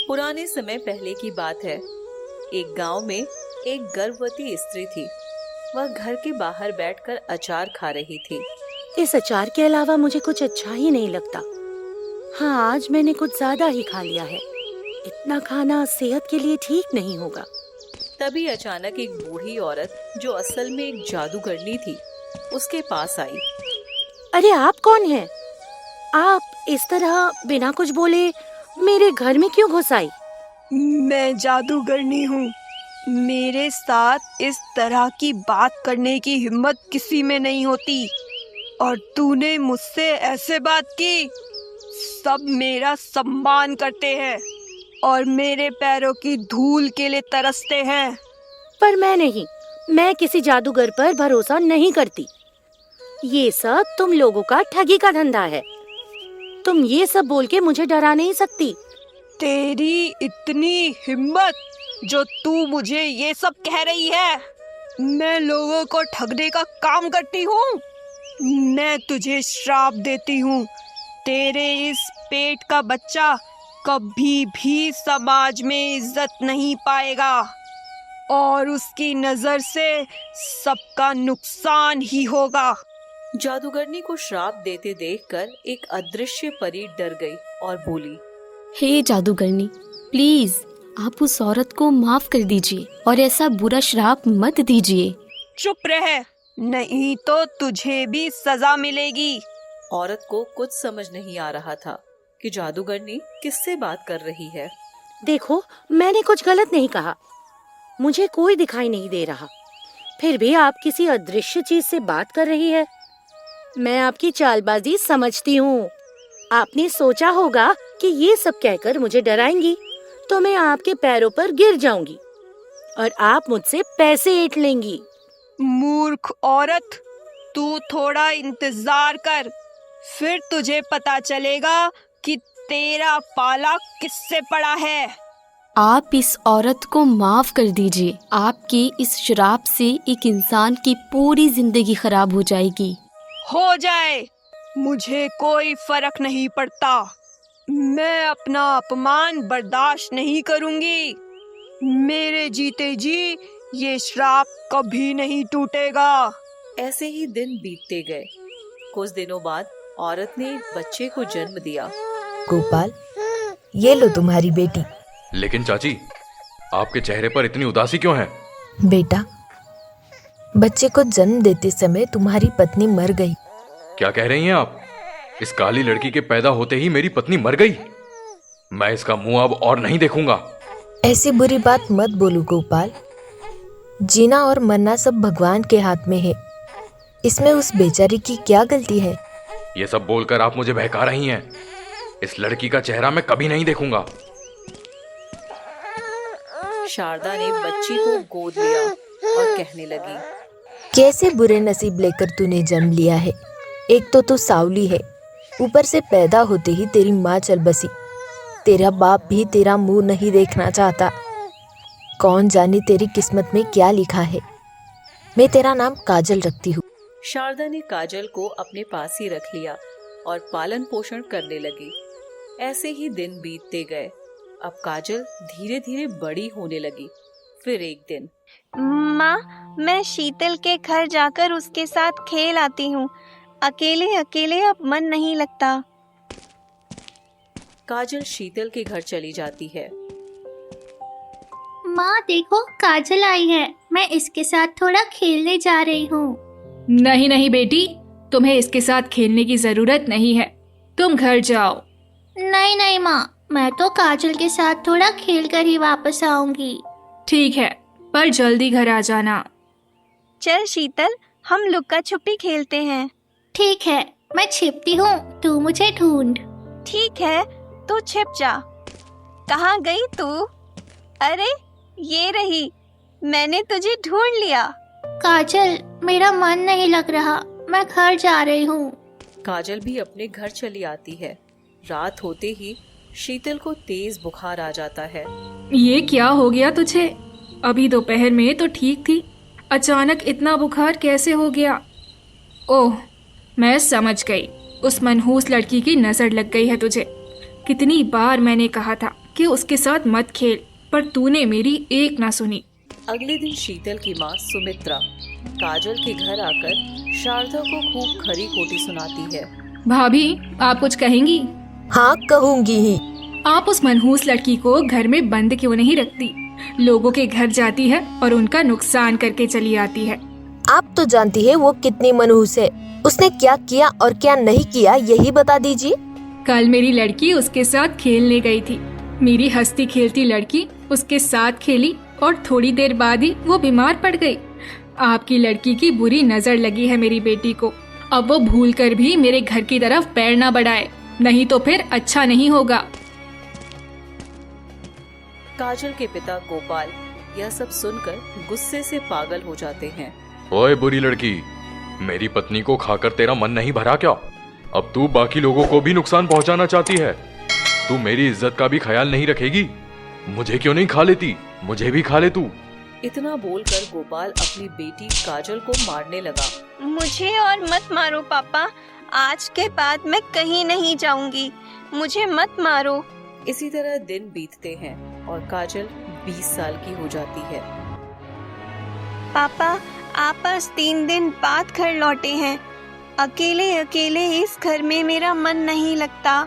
पुराने समय पहले की बात है। एक गांव में एक गर्भवती स्त्री थी। वह घर के बाहर बैठकर अचार खा रही थी। इस अचार के अलावा मुझे कुछ अच्छा ही नहीं लगता। हाँ, आज मैंने कुछ ज्यादा ही खा लिया है। इतना खाना सेहत के लिए ठीक नहीं होगा। तभी अचानक एक बूढ़ी औरत, जो असल में एक जादूगरनी थी, उसके पास आई। अरे आप कौन हैं? आप इस तरह बिना कुछ बोले मेरे घर में क्यों घुस आई? मैं जादूगरनी हूँ। मेरे साथ इस तरह की बात करने की हिम्मत किसी में नहीं होती, और तूने मुझसे ऐसे बात की। सब मेरा सम्मान करते हैं और मेरे पैरों की धूल के लिए तरसते हैं। पर मैं नहीं, मैं किसी जादूगर पर भरोसा नहीं करती। ये सब तुम लोगों का ठगी का धंधा है। तुम ये सब बोल के मुझे डरा नहीं सकती। तेरी इतनी हिम्मत जो तू मुझे ये सब कह रही है? मैं लोगों को ठगने का काम करती हूँ। मैं तुझे श्राप देती हूँ। तेरे इस पेट का बच्चा कभी भी समाज में इज्जत नहीं पाएगा, और उसकी नजर से सबका नुकसान ही होगा। जादूगरनी को श्राप देते देखकर एक अदृश्य परी डर गई और बोली, हे जादूगरनी, प्लीज आप उस औरत को माफ कर दीजिए और ऐसा बुरा श्राप मत दीजिए। चुप रह, नहीं तो तुझे भी सजा मिलेगी। औरत को कुछ समझ नहीं आ रहा था कि जादूगरनी किससे बात कर रही है। देखो, मैंने कुछ गलत नहीं कहा। मुझे कोई दिखाई नहीं दे रहा, फिर भी आप किसी अदृश्य चीज से बात कर रही है। मैं आपकी चालबाजी समझती हूँ। आपने सोचा होगा कि ये सब कहकर मुझे डराएंगी तो मैं आपके पैरों पर गिर जाऊंगी और आप मुझसे पैसे ऐंठ लेंगी। मूर्ख औरत, तू थोड़ा इंतजार कर, फिर तुझे पता चलेगा कि तेरा पाला किससे पड़ा है। आप इस औरत को माफ कर दीजिए। आपके इस श्राप से एक इंसान की पूरी जिंदगी खराब हो जाएगी। हो जाए, मुझे कोई फर्क नहीं पड़ता। मैं अपना अपमान बर्दाश्त नहीं करूंगी। मेरे जीते जी ये श्राप कभी नहीं टूटेगा। ऐसे ही दिन बीतते गए। कुछ दिनों बाद औरत ने एक बच्चे को जन्म दिया। गोपाल, ये लो तुम्हारी बेटी। लेकिन चाची, आपके चेहरे पर इतनी उदासी क्यों है? बेटा, बच्चे को जन्म देते समय तुम्हारी पत्नी मर गई। क्या कह रही हैं आप? इस काली लड़की के पैदा होते ही मेरी पत्नी मर गई? मैं इसका मुंह अब और नहीं देखूंगा। ऐसी बुरी बात मत बोलो गोपाल। जीना और मरना सब भगवान के हाथ में है। इसमें उस बेचारी की क्या गलती है? ये सब बोलकर आप मुझे बहका रही हैं। इस लड़की का चेहरा मैं कभी नहीं देखूंगा। शारदा ने बच्ची को गोद लिया और कहने लगी, कैसे बुरे नसीब लेकर तूने जन्म लिया है। एक तो तू सावली है, ऊपर से पैदा होते ही तेरी माँ चल बसी। तेरा बाप भी तेरा मुंह नहीं देखना चाहता। कौन जाने तेरी किस्मत में क्या लिखा है। मैं तेरा नाम काजल रखती हूँ। शारदा ने काजल को अपने पास ही रख लिया और पालन पोषण करने लगी। ऐसे ही दिन बीतते गए। अब काजल धीरे धीरे बड़ी होने लगी। फिर एक दिन, माँ, मैं शीतल के घर जाकर उसके साथ खेल आती हूँ। अकेले अकेले अब मन नहीं लगता। काजल शीतल के घर चली जाती है। माँ देखो, काजल आई है। मैं इसके साथ थोड़ा खेलने जा रही हूँ। नहीं नहीं बेटी, तुम्हें इसके साथ खेलने की जरूरत नहीं है। तुम घर जाओ। नहीं नहीं माँ, मैं तो काजल के साथ थोड़ा खेल कर ही वापस आऊंगी। ठीक है, पर जल्दी घर आ जाना। चल शीतल, हम लुक्का छुपी खेलते हैं। ठीक है, मैं छिपती हूँ, तू मुझे ढूंढ। ठीक है, तू छिप जा। कहाँ गई तू? अरे ये रही, मैंने तुझे ढूंढ लिया। काजल, मेरा मन नहीं लग रहा, मैं घर जा रही हूँ। काजल भी अपने घर चली आती है। रात होते ही शीतल को तेज बुखार आ जाता है। ये क्या हो गया तुझे? अभी दोपहर में तो ठीक थी, अचानक इतना बुखार कैसे हो गया? ओह, मैं समझ गई। उस मनहूस लड़की की नजर लग गई है तुझे। कितनी बार मैंने कहा था कि उसके साथ मत खेल, पर तूने मेरी एक ना सुनी। अगले दिन शीतल की माँ सुमित्रा काजल के घर आकर शारदा को खूब खरी खोटी सुनाती है। भाभी, आप कुछ कहेंगी? हाँ, कहूँगी ही। आप उस मनहूस लड़की को घर में बंद क्यों नहीं रखती? लोगों के घर जाती है और उनका नुकसान करके चली आती है। आप तो जानती है वो कितनी मनहूस है। उसने क्या किया और क्या नहीं किया, यही बता दीजिए। कल मेरी लड़की उसके साथ खेलने गई थी। मेरी हंसती खेलती लड़की उसके साथ खेली और थोड़ी देर बाद ही वो बीमार पड़ गई। आपकी लड़की की बुरी नजर लगी है मेरी बेटी को। अब वो भूलकर भी मेरे घर की तरफ पैर ना बढ़ाए, नहीं तो फिर अच्छा नहीं होगा। काजल के पिता गोपाल यह सब सुनकर गुस्से से पागल हो जाते हैं। ओए बुरी लड़की, मेरी पत्नी को खाकर तेरा मन नहीं भरा क्या? अब तू बाकी लोगों को भी नुकसान पहुंचाना चाहती है। तू मेरी इज्जत का भी ख्याल नहीं रखेगी? मुझे क्यों नहीं खा लेती? मुझे भी खा ले तू। इतना बोलकर गोपाल अपनी बेटी काजल को मारने लगा। मुझे और मत मारो पापा, आज के बाद मैं कहीं नहीं जाऊंगी, मुझे मत मारो। इसी तरह दिन बीतते हैं और काजल 20 साल की हो जाती है। पापा, आप आज 3 दिन बाद घर लौटे हैं। अकेले अकेले इस घर में मेरा मन नहीं लगता।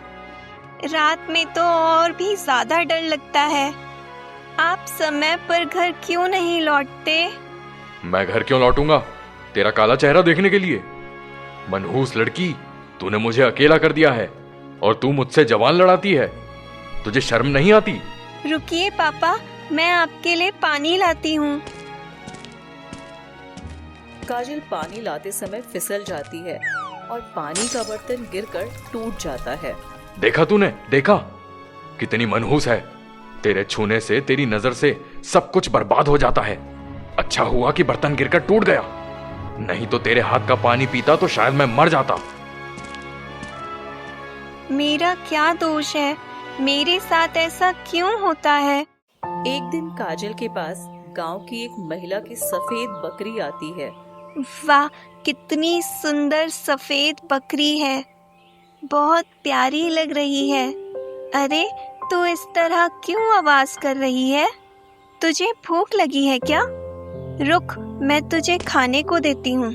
रात में तो और भी ज्यादा डर लगता है। आप समय पर घर क्यों नहीं लौटते? मैं घर क्यों लौटूंगा? तेरा काला चेहरा देखने के लिए? मनहूस लड़की, तूने मुझे अकेला कर दिया है और तू मुझसे जवान लड़ाती है। तुझे शर्म नहीं आती? रुकिए पापा, मैं आपके लिए पानी लाती हूँ। काजल पानी लाते समय फिसल जाती है और पानी का बर्तन गिरकर टूट जाता है। देखा तूने? देखा कितनी मनहूस है। तेरे छूने से, तेरी नजर से सब कुछ बर्बाद हो जाता है। अच्छा हुआ कि बर्तन गिरकर टूट गया, नहीं तो तेरे हाथ का पानी पीता तो शायद मैं मर जाता। मेरा क्या दोष है? मेरे साथ ऐसा क्यों होता है? एक दिन काजल के पास गांव की एक महिला की सफेद बकरी आती है। वाह, कितनी सुंदर सफेद बकरी है, बहुत प्यारी लग रही है। अरे, तू इस तरह क्यों आवाज कर रही है? तुझे भूख लगी है क्या? रुक, मैं तुझे खाने को देती हूँ।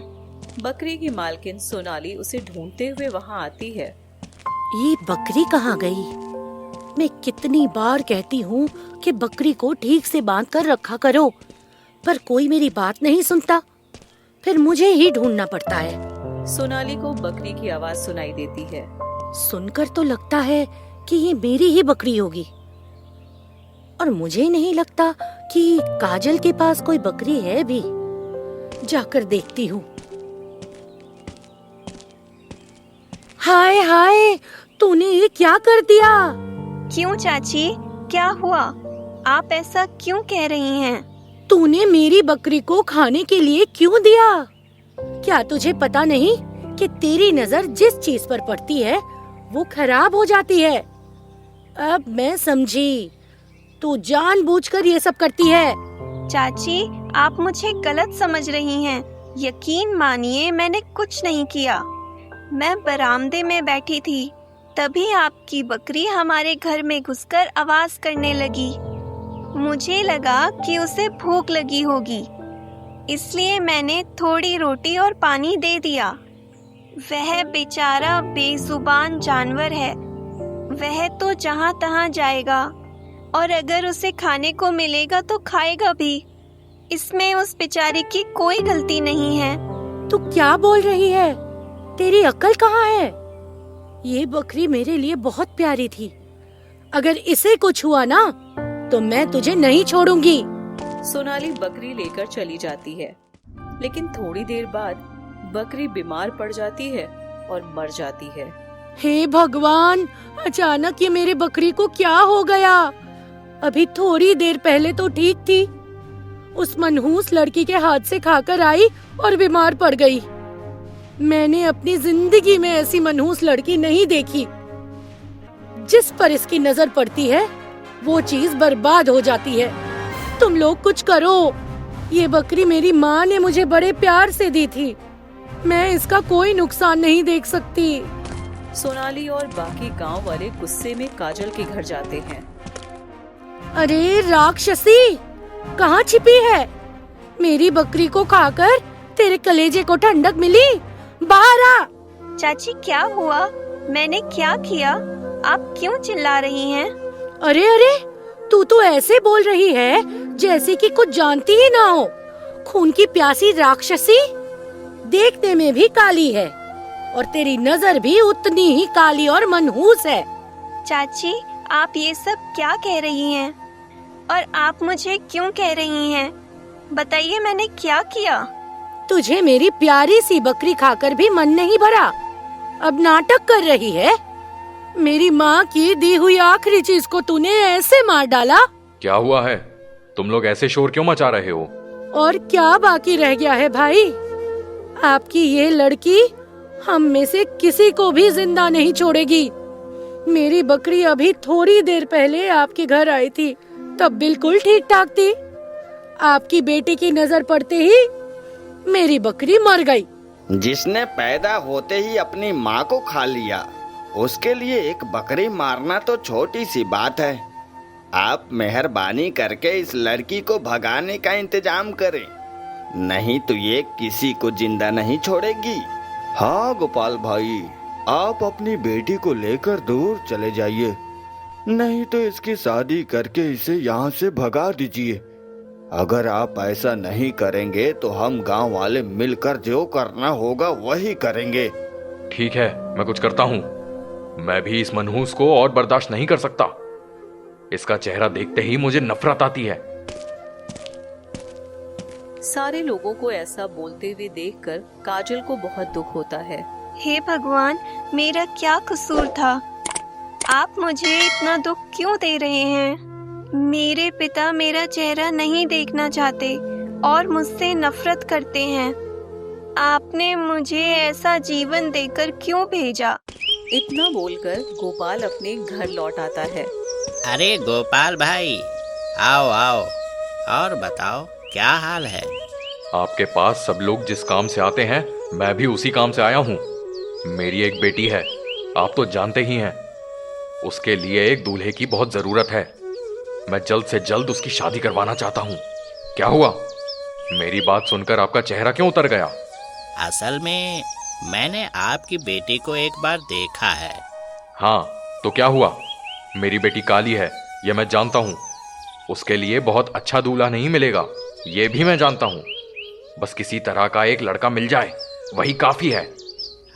बकरी की मालकिन सोनाली उसे ढूंढते हुए वहाँ आती है। ये बकरी कहाँ गई? मैं कितनी बार कहती हूँ कि बकरी को ठीक से बांध कर रखा करो, पर कोई मेरी बात नहीं सुनता। फिर मुझे ही ढूंढना पड़ता है। सोनाली को बकरी की आवाज सुनाई देती है। सुनकर तो लगता है कि ये मेरी ही बकरी होगी, और मुझे नहीं लगता कि काजल के पास कोई बकरी है भी। जाकर देखती हूँ। हाय हाय, तूने ये क्या कर दिया? क्यों चाची, क्या हुआ? आप ऐसा क्यों कह रही हैं? तूने मेरी बकरी को खाने के लिए क्यों दिया? क्या तुझे पता नहीं कि तेरी नजर जिस चीज पर पड़ती है वो खराब हो जाती है? अब मैं समझी, तू जानबूझकर ये सब करती है। चाची, आप मुझे गलत समझ रही हैं। यकीन मानिए, मैंने कुछ नहीं किया। मैं बरामदे में बैठी थी, तभी आपकी बकरी हमारे घर में घुसकर आवाज करने लगी। मुझे लगा कि उसे भूख लगी होगी, इसलिए मैंने थोड़ी रोटी और पानी दे दिया। वह बेचारा बेजुबान जानवर है, वह तो जहाँ तहाँ जाएगा, और अगर उसे खाने को मिलेगा तो खाएगा भी। इसमें उस बेचारी की कोई गलती नहीं है। तू क्या बोल रही है? तेरी अक्ल कहाँ है? ये बकरी मेरे लिए बहुत प्यारी थी। अगर इसे कुछ हुआ ना तो मैं तुझे नहीं छोड़ूंगी। सोनाली बकरी लेकर चली जाती है, लेकिन थोड़ी देर बाद बकरी बीमार पड़ जाती है और मर जाती है। हे भगवान, अचानक ये मेरे बकरी को क्या हो गया? अभी थोड़ी देर पहले तो ठीक थी। उस मनहूस लड़की के हाथ से खाकर आई और बीमार पड़ गई। मैंने अपनी जिंदगी में ऐसी मनहूस लड़की नहीं देखी। जिस पर इसकी नजर पड़ती है वो चीज बर्बाद हो जाती है। तुम लोग कुछ करो। ये बकरी मेरी माँ ने मुझे बड़े प्यार से दी थी। मैं इसका कोई नुकसान नहीं देख सकती। सोनाली और बाकी गांव वाले गुस्से में काजल के घर जाते हैं। अरे राक्षसी, कहाँ छिपी है? मेरी बकरी को खाकर तेरे कलेजे को ठंडक मिली? बाहर आ। चाची क्या हुआ? मैंने क्या किया? आप क्यों चिल्ला रही हैं? अरे अरे, तू तो ऐसे बोल रही है जैसे कि कुछ जानती ही ना हो। खून की प्यासी राक्षसी, देखने में भी काली है और तेरी नजर भी उतनी ही काली और मनहूस है। चाची आप ये सब क्या कह रही हैं? और आप मुझे क्यों कह रही हैं? बताइए मैंने क्या किया? तुझे मेरी प्यारी सी बकरी खाकर भी मन नहीं भरा, अब नाटक कर रही है। मेरी माँ की दी हुई आखिरी चीज को तूने ऐसे मार डाला। क्या हुआ है? तुम लोग ऐसे शोर क्यों मचा रहे हो? और क्या बाकी रह गया है भाई? आपकी ये लड़की हम में से किसी को भी जिंदा नहीं छोड़ेगी। मेरी बकरी अभी थोड़ी देर पहले आपके घर आई थी, तब बिल्कुल ठीक ठाक थी। आपकी बेटी की नजर पड़ते ही मेरी बकरी मर गई। जिसने पैदा होते ही अपनी माँ को खा लिया, उसके लिए एक बकरी मारना तो छोटी सी बात है। आप मेहरबानी करके इस लड़की को भगाने का इंतजाम करें, नहीं तो ये किसी को जिंदा नहीं छोड़ेगी। हाँ गोपाल भाई, आप अपनी बेटी को लेकर दूर चले जाइए, नहीं तो इसकी शादी करके इसे यहाँ से भगा दीजिए। अगर आप ऐसा नहीं करेंगे तो हम गांव वाले मिलकर जो करना होगा वही करेंगे। ठीक है, मैं कुछ करता हूँ। मैं भी इस मनहूस को और बर्दाश्त नहीं कर सकता। इसका चेहरा देखते ही मुझे नफरत आती है। सारे लोगों को ऐसा बोलते हुए देखकर काजल को बहुत दुख होता है। हे भगवान, मेरा क्या कसूर था? आप मुझे इतना दुख क्यों दे रहे हैं? मेरे पिता मेरा चेहरा नहीं देखना चाहते और मुझसे नफरत करते हैं। आपने मुझे ऐसा जीवन देकर क्यों भेजा? इतना बोलकर गोपाल अपने घर लौट आता है। अरे गोपाल भाई, आओ आओ, और बताओ क्या हाल है? आपके पास सब लोग जिस काम से आते हैं, मैं भी उसी काम से आया हूँ। मेरी एक बेटी है, आप तो जानते ही हैं। उसके लिए एक दूल्हे की बहुत जरूरत है। मैं जल्द से जल्द उसकी शादी करवाना चाहता हूँ। क्या हुआ? मेरी बात सुनकर आपका चेहरा क्यों उतर गया? असल में मैंने आपकी बेटी को एक बार देखा है। हाँ, तो क्या हुआ? मेरी बेटी काली है, यह मैं जानता हूँ। उसके लिए बहुत अच्छा दूल्हा नहीं मिलेगा, ये भी मैं जानता हूँ। बस किसी तरह का एक लड़का मिल जाए, वही काफी है।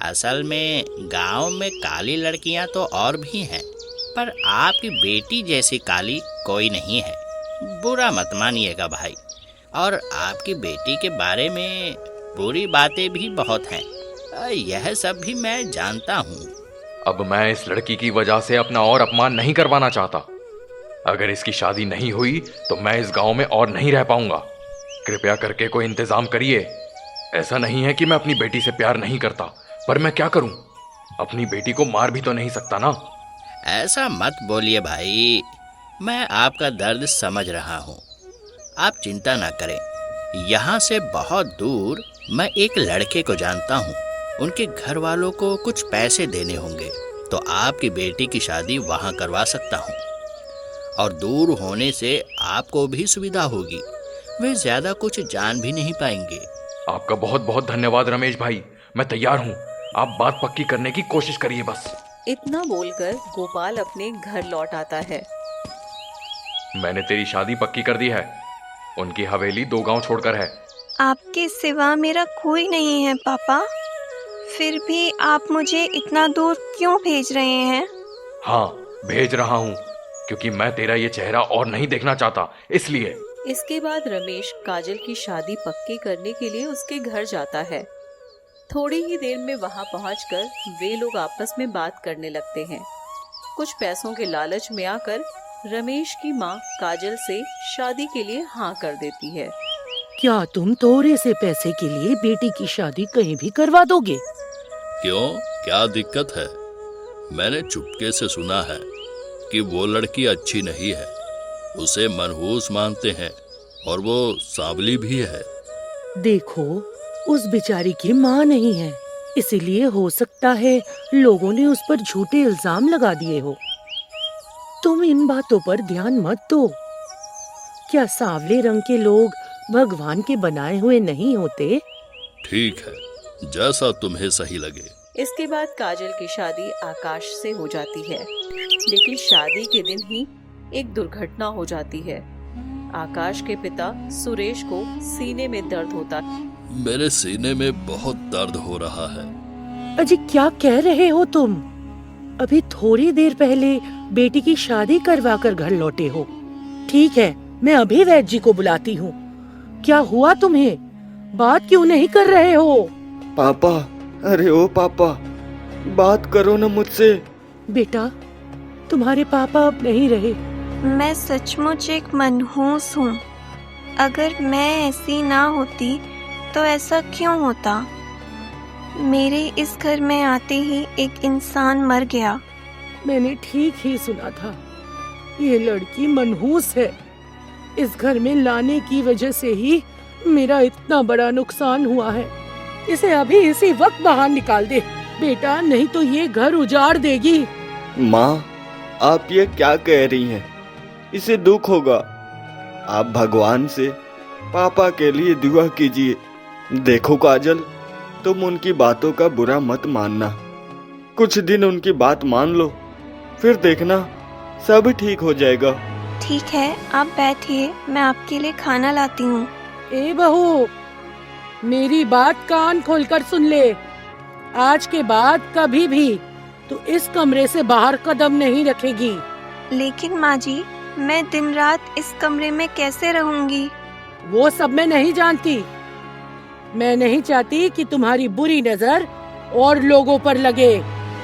असल में गांव में काली लड़कियां तो और भी हैं, पर आपकी बेटी जैसी काली कोई नहीं है। बुरा मत मानिएगा भाई। और आपकी बेटी के बारे में बुरी बातें भी बहुत हैं, यह सब भी मैं जानता हूँ। अब मैं इस लड़की की वजह से अपना और अपमान नहीं करवाना चाहता। अगर इसकी शादी नहीं हुई तो मैं इस गांव में और नहीं रह पाऊंगा। कृपया करके कोई इंतजाम करिए। ऐसा नहीं है कि मैं अपनी बेटी से प्यार नहीं करता, पर मैं क्या करूं? अपनी बेटी को मार भी तो नहीं सकता ना। ऐसा मत बोलिए भाई, मैं आपका दर्द समझ रहा हूँ। आप चिंता ना करें, यहाँ से बहुत दूर मैं एक लड़के को जानता हूँ। उनके घर वालों को कुछ पैसे देने होंगे तो आपकी बेटी की शादी वहाँ करवा सकता हूँ। और दूर होने से आपको भी सुविधा होगी, वे ज्यादा कुछ जान भी नहीं पाएंगे। आपका बहुत बहुत धन्यवाद रमेश भाई, मैं तैयार हूँ। आप बात पक्की करने की कोशिश करिए बस। इतना बोलकर गोपाल अपने घर लौट आता है। मैंने तेरी शादी पक्की कर दी है। उनकी हवेली 2 गांव छोड़कर है। आपके सिवा मेरा कोई नहीं है पापा, फिर भी आप मुझे इतना दूर क्यों भेज रहे हैं? हाँ, भेज रहा हूँ क्योंकि मैं तेरा ये चेहरा और नहीं देखना चाहता, इसलिए। इसके बाद रमेश काजल की शादी पक्की करने के लिए उसके घर जाता है। थोड़ी ही देर में वहां पहुंचकर वे लोग आपस में बात करने लगते हैं। कुछ पैसों के लालच में आकर रमेश की माँ काजल से शादी के लिए हाँ कर देती है। क्या तुम थोड़े से पैसे के लिए बेटी की शादी कहीं भी करवा दोगे? क्यों, क्या दिक्कत है? मैंने चुपके से सुना है कि वो लड़की अच्छी नहीं है, उसे मनहूस मानते हैं और वो सांवली भी है। देखो, उस बेचारी की माँ नहीं है, इसीलिए हो सकता है लोगों ने उस पर झूठे इल्जाम लगा दिए हो। तुम इन बातों पर ध्यान मत दो। क्या सांवले रंग के लोग भगवान के बनाए हुए नहीं होते? ठीक है, जैसा तुम्हें सही लगे। इसके बाद काजल की शादी आकाश से हो जाती है, लेकिन शादी के दिन ही एक दुर्घटना हो जाती है। आकाश के पिता सुरेश को सीने में दर्द होता है। मेरे सीने में बहुत दर्द हो रहा है। अजी क्या कह रहे हो तुम? अभी थोड़ी देर पहले बेटी की शादी करवा कर घर लौटे हो। ठीक है, मैं अभी वैद्य जी को बुलाती हूँ। क्या हुआ तुम्हें? बात क्यों नहीं कर रहे हो? पापा, अरे ओ पापा, बात करो ना मुझसे। बेटा, तुम्हारे पापा अब नहीं रहे। मैं सचमुच एक मनहूस हूँ। अगर मैं ऐसी ना होती तो ऐसा क्यों होता? मेरे इस घर में आते ही एक इंसान मर गया। मैंने ठीक ही सुना था। ये लड़की मनहूस है। इस घर में लाने की वजह से ही मेरा इतना बड़ा नुकसान हुआ है। इसे अभी इसी वक्त बाहर निकाल दे बेटा, नहीं तो ये घर उजाड़ देगी। माँ, आप ये क्या कह रही हैं? इसे दुख होगा। आप भगवान से पापा के लिए दुआ कीजिए। देखो काजल, तुम उनकी बातों का बुरा मत मानना। कुछ दिन उनकी बात मान लो, फिर देखना सब ठीक हो जाएगा। ठीक है, आप बैठिए, मैं आपके लिए खाना लाती हूँ। ए बहू, मेरी बात कान खोलकर सुन ले। आज के बाद कभी भी तू इस कमरे से बाहर कदम नहीं रखेगी। लेकिन माँ जी, मैं दिन रात इस कमरे में कैसे रहूंगी? वो सब मैं नहीं जानती। मैं नहीं चाहती कि तुम्हारी बुरी नजर और लोगों पर लगे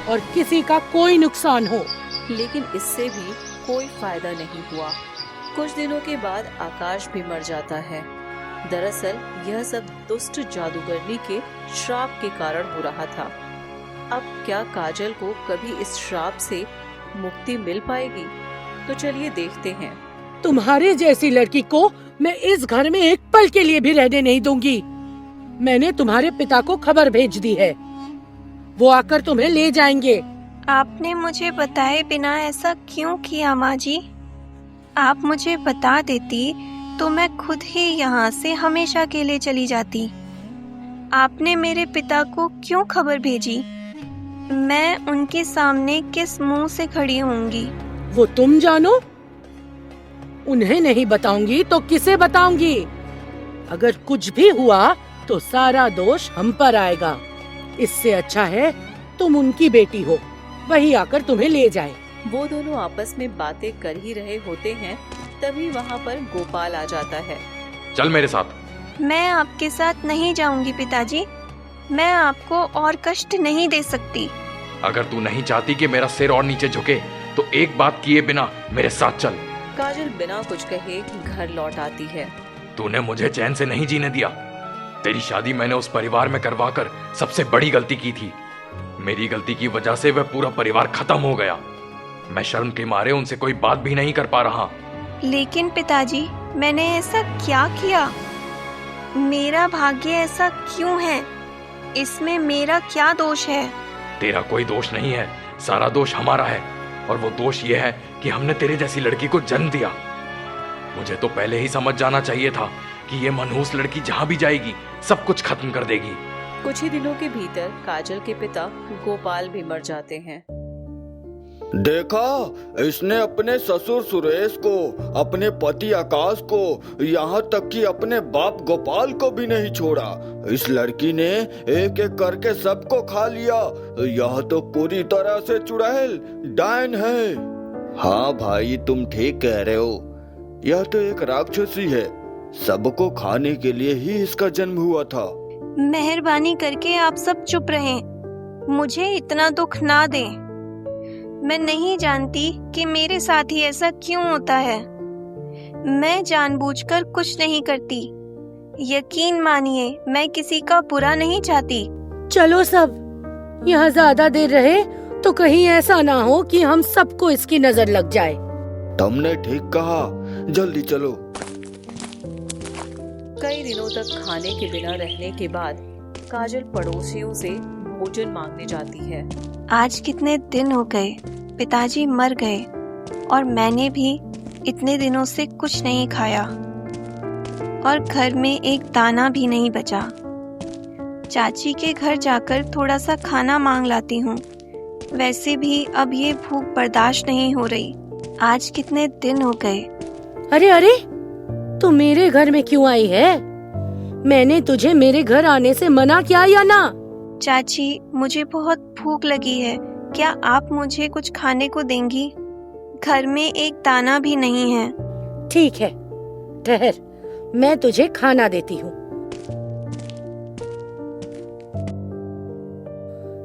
और किसी का कोई नुकसान हो। लेकिन इससे भी कोई फायदा नहीं हुआ। कुछ दिनों के बाद आकाश भी मर जाता है। दरअसल यह सब दुष्ट जादूगरनी के श्राप के कारण हो रहा था। अब क्या काजल को कभी इस श्राप से मुक्ति मिल पाएगी? तो चलिए देखते हैं। तुम्हारे जैसी लड़की को मैं इस घर में एक पल के लिए भी रहने नहीं दूंगी। मैंने तुम्हारे पिता को खबर भेज दी है, वो आकर तुम्हें ले जाएंगे। आपने मुझे बताए बिना ऐसा क्यों किया माँ जी? आप मुझे बता देती तो मैं खुद ही यहाँ से हमेशा के लिए चली जाती। आपने मेरे पिता को क्यों खबर भेजी? मैं उनके सामने किस मुंह से खड़ी होंगी? वो तुम जानो। उन्हें नहीं बताऊंगी तो किसे बताऊंगी? अगर कुछ भी हुआ तो सारा दोष हम पर आएगा। इससे अच्छा है तुम उनकी बेटी हो, वही आकर तुम्हें ले जाए। वो दोनों आपस में बातें कर ही रहे होते हैं, तभी वहाँ पर गोपाल आ जाता है। चल मेरे साथ। मैं आपके साथ नहीं जाऊंगी पिताजी। मैं आपको और कष्ट नहीं दे सकती। अगर तू नहीं चाहती कि मेरा सिर और नीचे झुके तो एक बात किए बिना मेरे साथ चल। काजल बिना कुछ कहे घर लौट आती है। तूने मुझे चैन से नहीं जीने दिया। तेरी शादी मैंने उस परिवार में करवाकर सबसे बड़ी गलती की थी। मेरी गलती की वजह से वह पूरा परिवार खत्म हो गया। मैं शर्म के मारे उनसे कोई बात भी नहीं कर पा रहा। लेकिन पिताजी, मैंने ऐसा क्या किया? मेरा भाग्य ऐसा क्यों है? इसमें मेरा क्या दोष है? तेरा कोई दोष नहीं है, सारा दोष हमारा है। और वो दोष ये है कि हमने तेरे जैसी लड़की को जन्म दिया। मुझे तो पहले ही समझ जाना चाहिए था कि ये मनहूस लड़की जहाँ भी जाएगी सब कुछ खत्म कर देगी। कुछ ही दिनों के भीतर काजल के पिता गोपाल भी मर जाते हैं। देखा, इसने अपने ससुर सुरेश को, अपने पति आकाश को, यहाँ तक कि अपने बाप गोपाल को भी नहीं छोड़ा। इस लड़की ने एक एक करके सबको खा लिया। यह तो पूरी तरह से चुड़ैल डायन है। हाँ भाई, तुम ठीक कह रहे हो। यह तो एक राक्षसी है। सबको खाने के लिए ही इसका जन्म हुआ था। मेहरबानी करके आप सब चुप रहें। मुझे इतना दुख ना दें। मैं नहीं जानती कि मेरे साथ ही ऐसा क्यों होता है। मैं जानबूझकर कुछ नहीं करती। यकीन मानिए, मैं किसी का बुरा नहीं चाहती। चलो सब, यहाँ ज्यादा देर रहे तो कहीं ऐसा ना हो कि हम सबको इसकी नजर लग जाए। तुमने ठीक कहा, जल्दी चलो। कई दिनों तक खाने के बिना रहने के बाद काजल पड़ोसियों से भोजन मांगने जाती है। आज कितने दिन हो गए, पिताजी मर गए और मैंने भी इतने दिनों से कुछ नहीं खाया और घर में एक दाना भी नहीं बचा। चाची के घर जाकर थोड़ा सा खाना मांग लाती हूँ। वैसे भी अब ये भूख बर्दाश्त नहीं हो रही। आज कितने दिन हो गए। अरे अरे, तू मेरे घर में क्यों आई है? मैंने तुझे मेरे घर आने से मना किया या ना? चाची, मुझे बहुत भूख लगी है। क्या आप मुझे कुछ खाने को देंगी? घर में एक दाना भी नहीं है। ठीक है, ठहर, मैं तुझे खाना देती हूँ।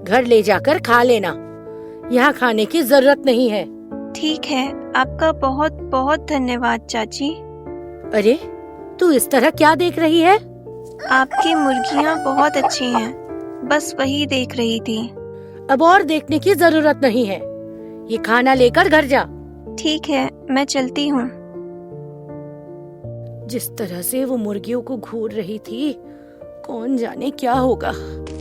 घर ले जाकर खा लेना, यहाँ खाने की जरूरत नहीं है। ठीक है, आपका बहुत बहुत धन्यवाद चाची। अरे, तू इस तरह क्या देख रही है? आपकी मुर्गियाँ बहुत अच्छी हैं, बस वही देख रही थी। अब और देखने की जरूरत नहीं है, ये खाना लेकर घर जा। ठीक है, मैं चलती हूँ। जिस तरह से वो मुर्गियों को घूर रही थी, कौन जाने क्या होगा।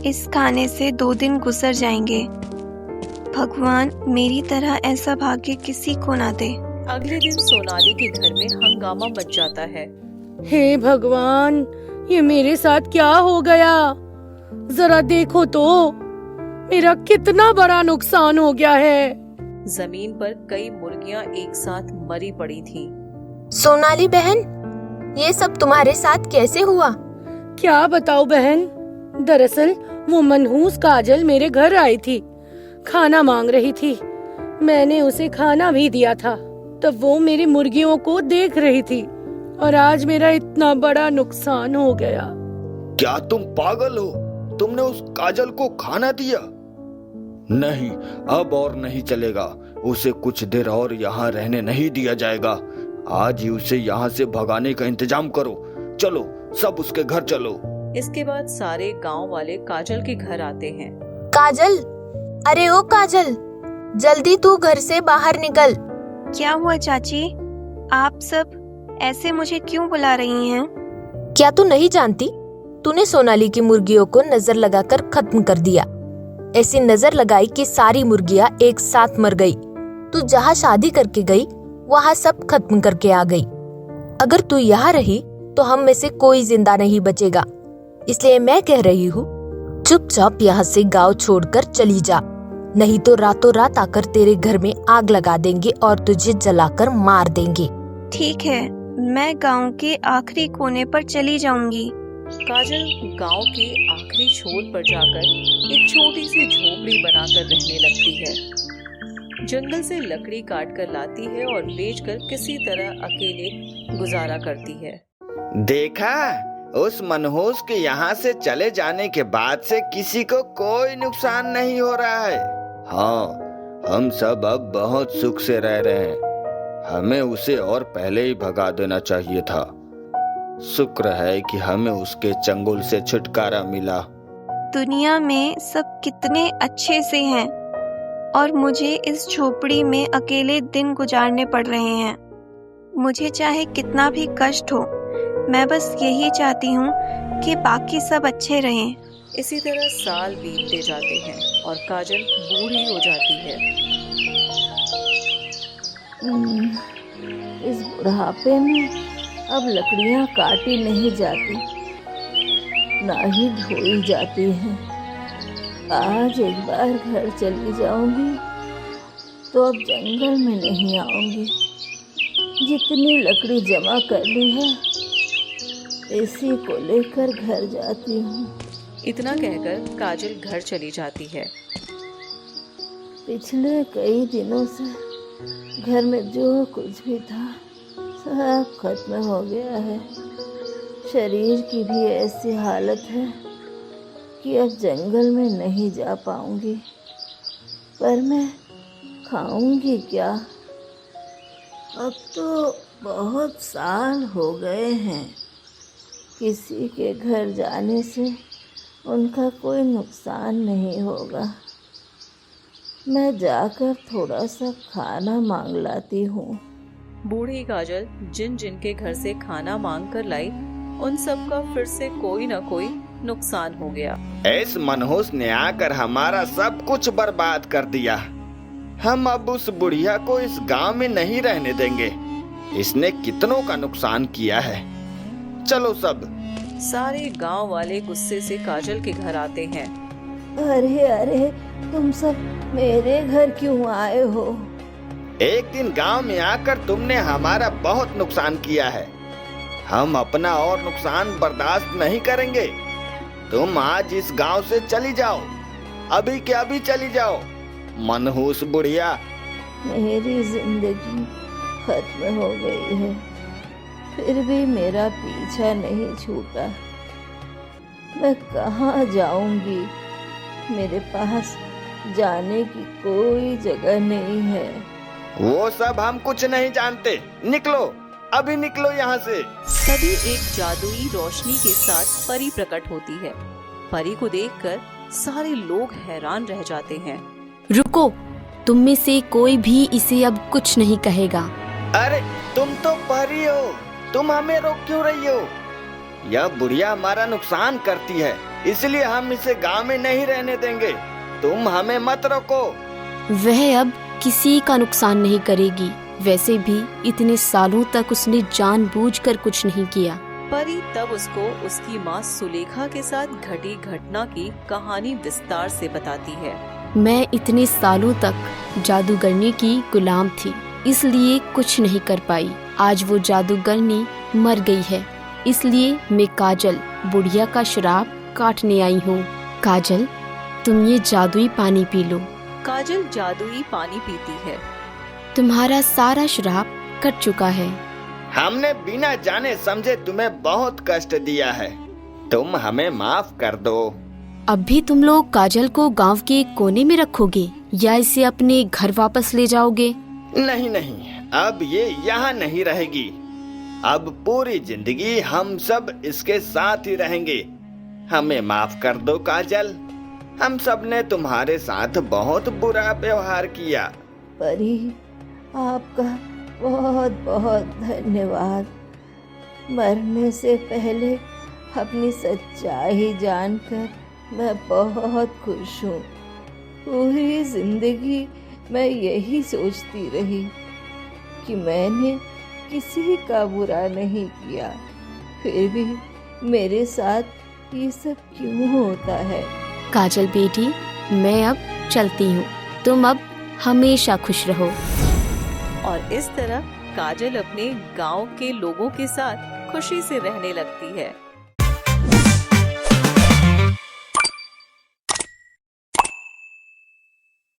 इस खाने से 2 दिन गुजर जाएंगे। भगवान मेरी तरह ऐसा भाग्य किसी को ना दे। अगले दिन सोनाली के घर में हंगामा मच जाता है। हे भगवान, ये मेरे साथ क्या हो गया? जरा देखो तो, मेरा कितना बड़ा नुकसान हो गया है। जमीन पर कई मुर्गियां एक साथ मरी पड़ी थी। सोनाली बहन, ये सब तुम्हारे साथ कैसे हुआ? क्या बताऊं बहन, दरअसल वो मनहूस काजल मेरे घर आई थी, खाना मांग रही थी। मैंने उसे खाना भी दिया था, तब वो मेरी मुर्गियों को देख रही थी और आज मेरा इतना बड़ा नुकसान हो गया। क्या तुम पागल हो? तुमने उस काजल को खाना दिया? नहीं, अब और नहीं चलेगा। उसे कुछ देर और यहाँ रहने नहीं दिया जाएगा। आज ही उसे यहाँ से भगाने का इंतजाम करो। चलो, सब उसके घर चलो। इसके बाद सारे गांव वाले काजल के घर आते हैं। काजल, अरे ओ काजल, जल्दी तू घर से बाहर निकल। क्या हुआ चाची? आप सब ऐसे मुझे क्यों बुला रही हैं? क्या तू नहीं जानती? तूने सोनाली की मुर्गियों को नजर लगाकर खत्म कर दिया। ऐसी नजर लगाई कि सारी मुर्गियां एक साथ मर गई। तू जहाँ शादी करके गई, वहाँ सब खत्म करके आ गई। अगर तू यहाँ रही तो हम में से कोई जिंदा नहीं बचेगा। इसलिए मैं कह रही हूँ, चुपचाप यहाँ से गांव छोड़कर चली जा, नहीं तो रातों रात आकर तेरे घर में आग लगा देंगे और तुझे जलाकर मार देंगे। ठीक है, मैं गांव के आखिरी कोने पर चली जाऊंगी। काजल गांव के आखिरी छोर पर जाकर एक छोटी सी झोपड़ी बनाकर रहने लगती है। जंगल से लकड़ी काट कर लाती है और बेचकर किसी तरह अकेले गुजारा करती है। देखा, उस मनहूस के यहाँ से चले जाने के बाद से किसी को कोई नुकसान नहीं हो रहा है। हाँ, हम सब अब बहुत सुख से रह रहे हैं। हमें उसे और पहले ही भगा देना चाहिए था। शुक्र है कि हमें उसके चंगुल से छुटकारा मिला। दुनिया में सब कितने अच्छे से हैं और मुझे इस झोपड़ी में अकेले दिन गुजारने पड़ रहे हैं। मुझे चाहे कितना भी कष्ट हो, मैं बस यही चाहती हूँ कि बाकी सब अच्छे रहें। इसी तरह साल बीतते जाते हैं और काजल बूढ़ी हो जाती है। इस बुढ़ापे में अब लकड़ियाँ काटी नहीं जाती, ना ही ढोई जाती हैं। आज एक बार घर चली जाऊंगी तो अब जंगल में नहीं आऊंगी। जितनी लकड़ी जमा कर ली है, इसी को लेकर घर जाती हूँ। इतना कहकर काजल घर चली जाती है। पिछले कई दिनों से घर में जो कुछ भी था सब खत्म हो गया है। शरीर की भी ऐसी हालत है कि अब जंगल में नहीं जा पाऊंगी। पर मैं खाऊंगी क्या? अब तो बहुत साल हो गए हैं। किसी के घर जाने से उनका कोई नुकसान नहीं होगा। मैं जाकर थोड़ा सा खाना मांग लाती हूँ। बूढ़ी काजल जिन जिन के घर से खाना मांग कर लाई, उन सब का फिर से कोई न कोई नुकसान हो गया। इस मनहूस ने आकर हमारा सब कुछ बर्बाद कर दिया। हम अब उस बुढ़िया को इस गांव में नहीं रहने देंगे। इसने कितनों का नुकसान किया है। चलो सब। सारे गांव वाले गुस्से से काजल के घर आते हैं। अरे अरे, तुम सब मेरे घर क्यों आए हो? एक दिन गांव में आकर तुमने हमारा बहुत नुकसान किया है। हम अपना और नुकसान बर्दाश्त नहीं करेंगे। तुम आज इस गांव से चली जाओ, अभी के अभी चली जाओ। मनहूस बुढ़िया। मेरी जिंदगी खत्म हो गई है, फिर भी मेरा पीछा नहीं छूटा। मैं कहाँ जाऊंगी? मेरे पास जाने की कोई जगह नहीं है। वो सब हम कुछ नहीं जानते। निकलो, अभी निकलो यहाँ से। तभी एक जादुई रोशनी के साथ परी प्रकट होती है। परी को देखकर सारे लोग हैरान रह जाते हैं। रुको, तुम में से कोई भी इसे अब कुछ नहीं कहेगा। अरे तुम तो परी हो, तुम हमें रोक क्यों रही हो? यह बुढ़िया हमारा नुकसान करती है, इसलिए हम इसे गांव में नहीं रहने देंगे। तुम हमें मत रोको। वह अब किसी का नुकसान नहीं करेगी। वैसे भी इतने सालों तक उसने जानबूझकर कुछ नहीं किया। परी तब उसको उसकी माँ सुलेखा के साथ घटी घटना की कहानी विस्तार से बताती है। मैं इतने सालों तक जादूगरनी की गुलाम थी, इसलिए कुछ नहीं कर पाई। आज वो जादूगरनी मर गई है, इसलिए मैं काजल बुढ़िया का श्राप काटने आई हूँ। काजल, तुम ये जादुई पानी पी लो। काजल जादुई पानी पीती है। तुम्हारा सारा श्राप कट चुका है। हमने बिना जाने समझे तुम्हें बहुत कष्ट दिया है, तुम हमें माफ कर दो। अब भी तुम लोग काजल को गांव के कोने में रखोगे या इसे अपने घर वापस ले जाओगे? नहीं नहीं, अब ये यहाँ नहीं रहेगी। अब पूरी जिंदगी हम सब इसके साथ ही रहेंगे। हमें माफ कर दो काजल, हम सब ने तुम्हारे साथ बहुत बुरा व्यवहार किया। परी, आपका बहुत बहुत धन्यवाद। मरने से पहले अपनी सच्चाई जानकर मैं बहुत खुश हूँ। पूरी जिंदगी मैं यही सोचती रही कि मैंने किसी का बुरा नहीं किया, फिर भी मेरे साथ ये सब क्यों होता है? काजल बेटी, मैं अब चलती हूँ। तुम अब हमेशा खुश रहो। और इस तरह काजल अपने गांव के लोगों के साथ खुशी से रहने लगती है।